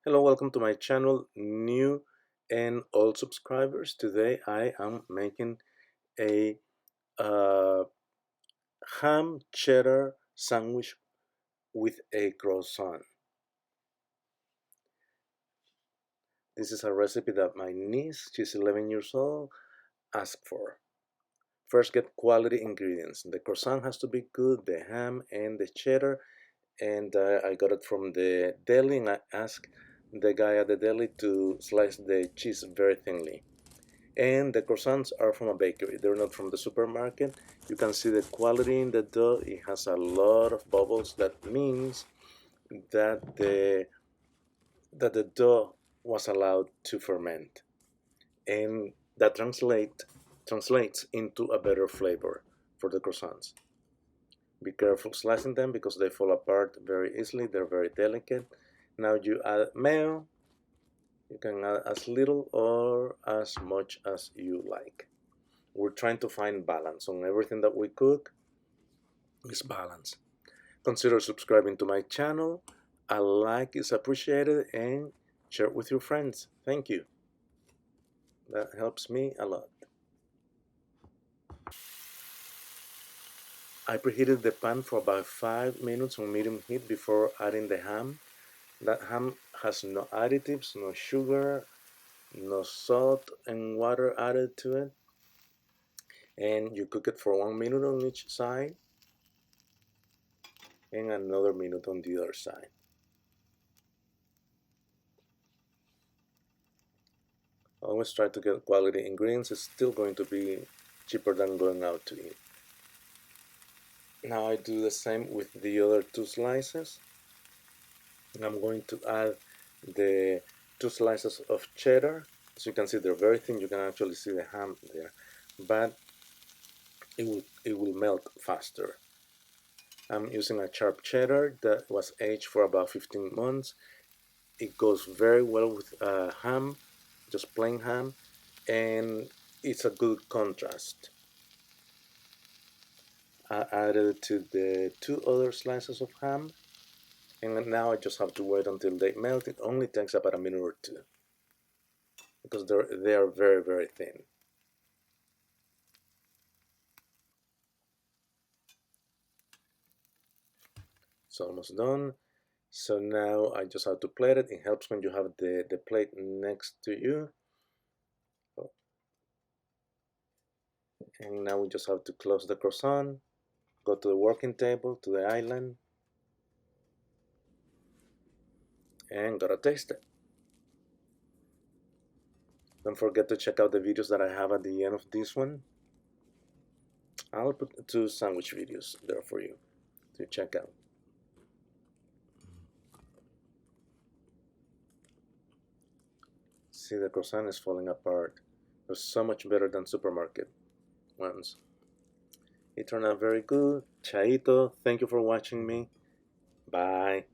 Hello, welcome to my channel, new and old subscribers. Today I am making a ham cheddar sandwich with a croissant. This is a recipe that my niece, she's 11 years old, asked for. First, get quality ingredients. The croissant has to be good, the ham and the cheddar, and I got it from the deli, and I asked the guy at the deli to slice the cheese very thinly. And the croissants are from a bakery, they're not from the supermarket. You can see the quality in the dough. It has a lot of bubbles. That means that the dough was allowed to ferment, and that translates into a better flavor for the croissants. Be careful slicing them because they fall apart very easily. They're very delicate. Now you add mayo. You can add as little or as much as you like. We're trying to find balance on everything that we cook. Is balance. Consider subscribing to my channel. A like is appreciated, and share it with your friends. Thank you. That helps me a lot. I preheated the pan for about 5 minutes on medium heat before adding the ham. That ham has no additives, no sugar, no salt and water added to it. And you cook it for 1 minute on each side and another minute on the other side. Always try to get quality ingredients. It's still going to be cheaper than going out to eat. Now I do the same with the other two slices. And I'm going to add the 2 slices of cheddar. As you can see, they're very thin. You can actually see the ham there, but it will melt faster. I'm using a sharp cheddar that was aged for about 15 months. It goes very well with ham, just plain ham, and it's a good contrast. I added to the 2 other slices of ham, and now I just have to wait until they melt. It only takes about a minute or two because they are very, very thin. It's almost done. So now I just have to plate it. It helps when you have the plate next to you. And now we just have to close the croissant, go to the working table, to the island, and gotta taste it. Don't forget to check out the videos that I have at the end of this one. I'll put 2 sandwich videos there for you to check out. See, the croissant is falling apart. They're so much better than supermarket ones. It turned out very good. Chaito, thank you for watching me. Bye.